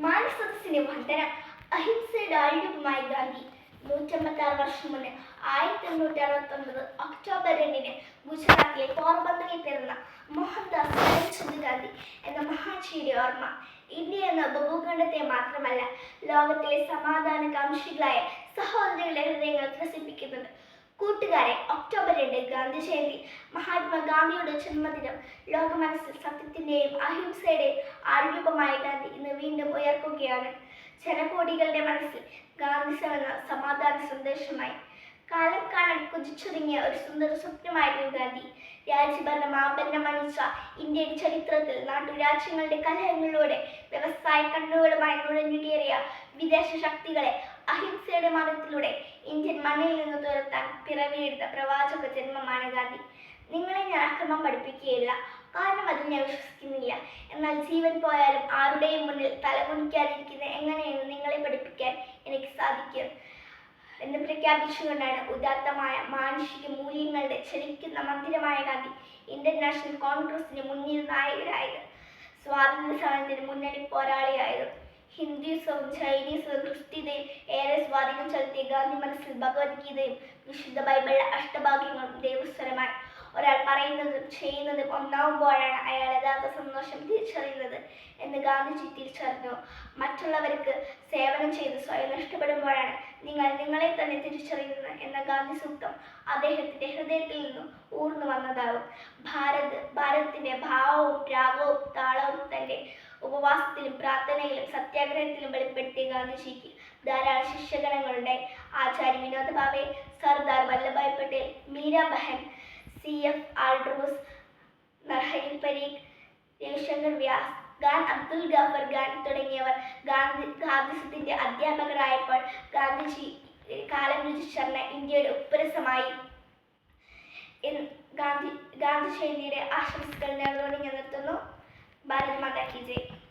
മാനസദസ്സിന്റെ വന്ദനം അഹിംസയുടെ ആയുധമായി ഗാന്ധി 156 വർഷം മുന്നേ 1869 ഒക്ടോബർ 2 ഗുജറാത്തിലെ പോർബന്തറിൽ പിറന്ന മോഹൻദാസ് കരംചന്ദ് ഗാന്ധി എന്ന മഹാശിയുടെ ഓർമ്മ ഇന്ത്യ എന്ന ഉപഭൂഖണ്ഡത്തെ മാത്രമല്ല ലോകത്തിലെ സമാധാനകാംക്ഷികളായ സഹോദരികളുടെ ഹൃദയങ്ങൾ ത്രസിപ്പിക്കുന്നത്. കൂട്ടുകാരെ, ഒക്ടോബർ 2 ഗാന്ധി ജയന്തി, മഹാത്മാഗാന്ധിയുടെ ജന്മദിനം. ലോകമനസ്സിൽ സത്യത്തിന്റെയും അഹിംസയുടെയും ആൾരൂപമായ ഗാന്ധി ഇന്ന് വീണ്ടും ഉയർക്കുകയാണ്. ജനകോടികളുടെ മനസ്സിൽ ഗാന്ധിസം എന്ന സമാധാന സന്ദേശമായി. കാലം കാണാൻ കുതിച്ചൊരുങ്ങിയ ഒരു സുന്ദര സ്വപ്നമായിരുന്നു ഗാന്ധി. രാജ്യഭരണം ആഭരണമണിച്ച ഇന്ത്യൻ ചരിത്രത്തിൽ നാട്ടുരാജ്യങ്ങളുടെ കലഹങ്ങളിലൂടെ വ്യവസായ കണ്ണുകളുമായി നുഴഞ്ഞുകയറിയ വിദേശ ശക്തികളെ അഹിംസയുടെ മാർഗത്തിലൂടെ ഇന്ത്യൻ മണ്ണിൽ നിന്ന് തുരത്താൻ പിറവിയെടുത്ത പ്രവാചക ജന്മമാണ് ഗാന്ധി. നിങ്ങളെ ഞാൻ അക്രമം പഠിപ്പിക്കുകയില്ല, കാരണം അതിൽ ഞാൻ വിശ്വസിക്കുന്നില്ല. എന്നാൽ ജീവൻ പോയാലും ആരുടെയും മുന്നിൽ തലകുനിക്കാതിരിക്കുന്ന എങ്ങനെയെന്ന് നിങ്ങളെ പഠിപ്പിക്കാൻ എനിക്ക് സാധിക്കും എന്ന് പ്രഖ്യാപിച്ചുകൊണ്ടാണ് ഉദാത്തമായ മാനുഷിക മൂല്യങ്ങളുടെ ചലിക്കുന്ന മന്ദിരമായ ഗാന്ധി ഇന്ത്യൻ നാഷണൽ കോൺഗ്രസിന് മുന്നിൽ നായകരായത്. സ്വാതന്ത്ര്യ സമരത്തിന് മുന്നണി പോരാളിയായത്. ഹിന്ദുയിസവും ജൈനിസവും ക്രിസ്ത്യതയും ഏറെ സ്വാധീനം ചെലുത്തിയ ഗാന്ധി മനസ്സിൽ ഭഗവത്ഗീതയും വിശുദ്ധ ബൈബിളിലെ അഷ്ടഭാഗ്യങ്ങളും ദൈവസ്വരമായി. ഒരാൾ പറയുന്നതും ചെയ്യുന്നതും ഒന്നാവുമ്പോഴാണ് അയാൾ യഥാർത്ഥ സന്തോഷം തിരിച്ചറിയുന്നത് എന്ന് ഗാന്ധിജി തിരിച്ചറിഞ്ഞു. മറ്റുള്ളവർക്ക് സേവനം ചെയ്ത് സ്വയം നഷ്ടപ്പെടുമ്പോഴാണ് നിങ്ങൾ നിങ്ങളെ തന്നെ തിരിച്ചറിയുന്നത് എന്ന ഗാന്ധി സൂക്തം അദ്ദേഹത്തിന്റെ ഹൃദയത്തിൽ നിന്നും ഊർന്നു വന്നതാവും. ഭാരതത്തിന്റെ ഭാവവും രാഗവും താളവും തന്റെ ഉപവാസത്തിലും പ്രാർത്ഥനയിലും സത്യാഗ്രഹത്തിലും വെളിപ്പെടുത്തിയ ഗാന്ധിജിക്ക് ധാരാളം ശിഷ്യഗണങ്ങളുണ്ടായി. ആചാര്യ വിനോദ ഭാവെ, സർദാർ വല്ലഭായ് പട്ടേൽ, മീരാ ബഹൻ, CF ആൾഡ്രൂസ്, നർഹരി പരീഖ്, രവിശങ്കർ വ്യാസ്, ഖാൻ അബ്ദുൽ ഗാഫർ ഖാൻ തുടങ്ങിയവർ ഗാന്ധിസത്തിന്റെ അധ്യാപകരായപ്പോൾ ഗാന്ധിജി കാലം രുചിച്ചറിഞ്ഞ ഇന്ത്യയുടെ ഉപ്പരസമായി. ഗാന്ധി ജയന്തിയുടെ ആശംസകൾ നേർന്നുകൊണ്ട് ഞാൻ നിർത്തുന്നു. ഭാരത് മാതാ കി ജയ്.